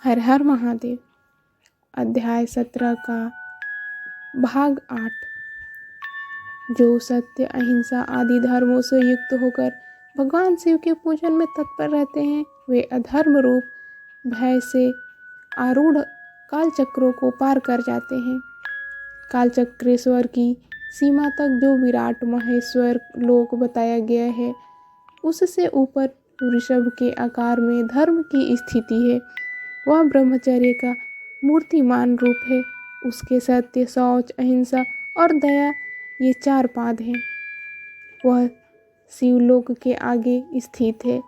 हर हर महादेव। अध्याय 17 का भाग 8। जो सत्य, अहिंसा आदि धर्मों से युक्त होकर भगवान शिव के पूजन में तत्पर रहते हैं, वे अधर्म रूप भय से आरूढ़ कालचक्रों को पार कर जाते हैं। कालचक्रेश्वर की सीमा तक जो विराट महेश्वर लोक बताया गया है, उससे ऊपर वृषभ के आकार में धर्म की स्थिति है। वह ब्रह्मचर्य का मूर्तिमान रूप है। उसके सत्य, शौच, अहिंसा और दया ये 4 पाद हैं। वह शिवलोक के आगे स्थित है।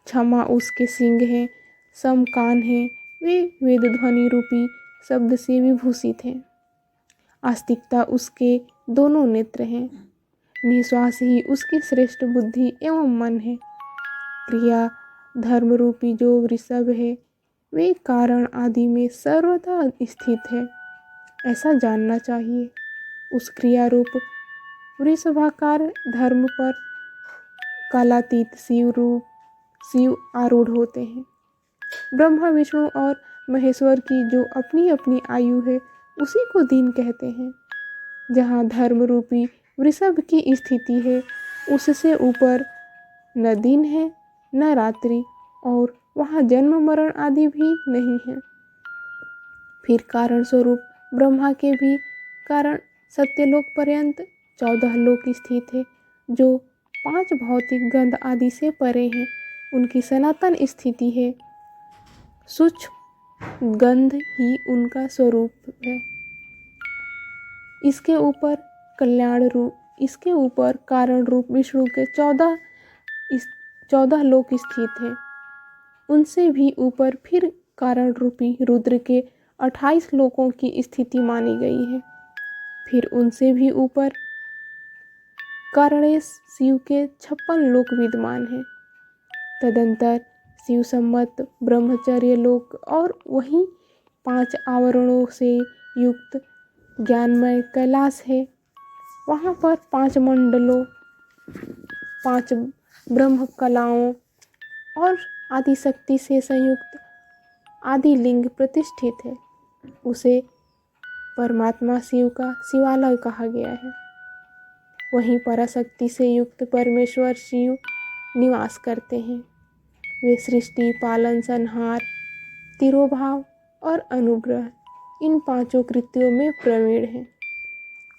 क्षमा उसके सिंह हैं, सम कान हैं, वे वेद ध्वनि रूपी शब्द से विभूषित हैं। आस्तिकता उसके दोनों नेत्र हैं। निश्वास ही उसकी श्रेष्ठ बुद्धि एवं मन है। क्रिया धर्म रूपी जो वृषभ है, वे कारण आदि में सर्वदा स्थित है, ऐसा जानना चाहिए। उस क्रिया रूप वृषभाकार धर्म पर कालातीत शिव आरूढ़ होते हैं। ब्रह्मा, विष्णु और महेश्वर की जो अपनी अपनी आयु है, उसी को दिन कहते हैं। जहाँ धर्म रूपी वृषभ की स्थिति है, उससे ऊपर न दिन है न रात्रि, और वहाँ जन्म मरण आदि भी नहीं है। फिर कारण स्वरूप ब्रह्मा के भी कारण सत्यलोक पर्यंत 14 लोक स्थित है, जो 5 भौतिक गंध आदि से परे हैं। उनकी सनातन स्थिति है। सूक्ष्म गंध ही उनका स्वरूप है। इसके ऊपर कारण रूप विष्णु के 14 लोक स्थित हैं। उनसे भी ऊपर फिर कारण रूपी रुद्र के 28 लोकों की स्थिति मानी गई है। फिर उनसे भी ऊपर कारणेश शिव के 56 लोक विद्यमान हैं। तदंतर शिव सम्मत ब्रह्मचर्य लोक और वहीं 5 आवरणों से युक्त ज्ञानमय कैलाश है। वहाँ पर 5 मंडलों, 5 ब्रह्म कलाओं और आदि शक्ति से संयुक्त आदि लिंग प्रतिष्ठित है। उसे परमात्मा शिव का शिवालय कहा गया है। वहीं पराशक्ति से युक्त परमेश्वर शिव निवास करते हैं। वे सृष्टि, पालन, संहार, तिरोभाव और अनुग्रह, इन 5 कृत्यों में प्रवीण हैं।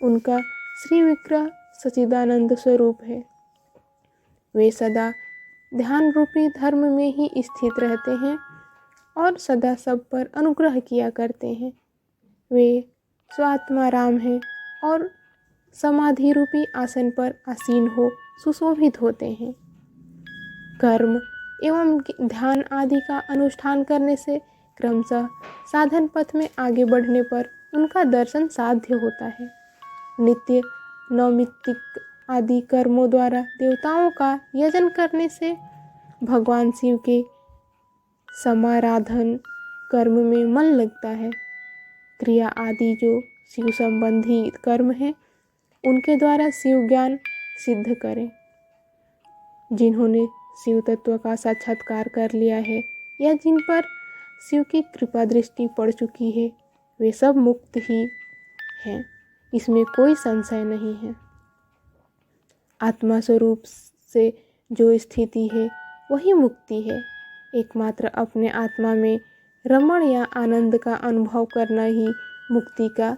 उनका श्री विग्रह सच्चिदानंद स्वरूप है। वे सदा ध्यान रूपी धर्म में ही स्थित रहते हैं और सदा सब पर अनुग्रह किया करते हैं। वे स्वात्मा राम हैं और समाधि रूपी आसन पर आसीन हो सुशोभित होते हैं। कर्म एवं ध्यान आदि का अनुष्ठान करने से क्रमशः साधन पथ में आगे बढ़ने पर उनका दर्शन साध्य होता है। नित्य नैमित्तिक आदि कर्मों द्वारा देवताओं का यजन करने से भगवान शिव के समाराधन कर्म में मन लगता है। क्रिया आदि जो शिव संबंधी कर्म हैं, उनके द्वारा शिव ज्ञान सिद्ध करें। जिन्होंने शिव तत्व का साक्षात्कार कर लिया है या जिन पर शिव की कृपा दृष्टि पड़ चुकी है, वे सब मुक्त ही हैं, इसमें कोई संशय नहीं है। आत्मा स्वरूप से जो स्थिति है, वही मुक्ति है। एकमात्र अपने आत्मा में रमण या आनंद का अनुभव करना ही मुक्ति का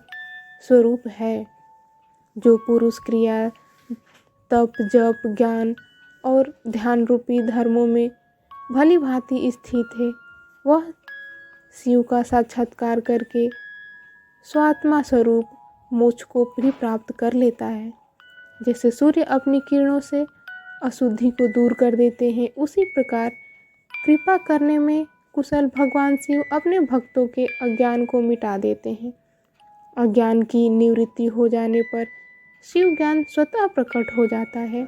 स्वरूप है। जो पुरुष क्रिया, तप, जप, ज्ञान और ध्यान रूपी धर्मों में भली भांति स्थित है, वह शिव का साक्षात्कार करके स्वात्मा स्वरूप मोक्ष को भी प्राप्त कर लेता है। जैसे सूर्य अपनी किरणों से अशुद्धि को दूर कर देते हैं, उसी प्रकार कृपा करने में कुशल भगवान शिव अपने भक्तों के अज्ञान को मिटा देते हैं। अज्ञान की निवृत्ति हो जाने पर शिव ज्ञान स्वतः प्रकट हो जाता है।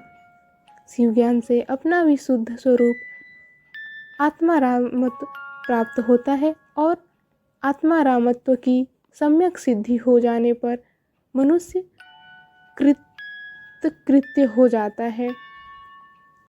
शिव ज्ञान से अपना विशुद्ध स्वरूप आत्मारामत्व प्राप्त होता है और आत्मारामत्व की सम्यक सिद्धि हो जाने पर मनुष्य कृत्य हो जाता है।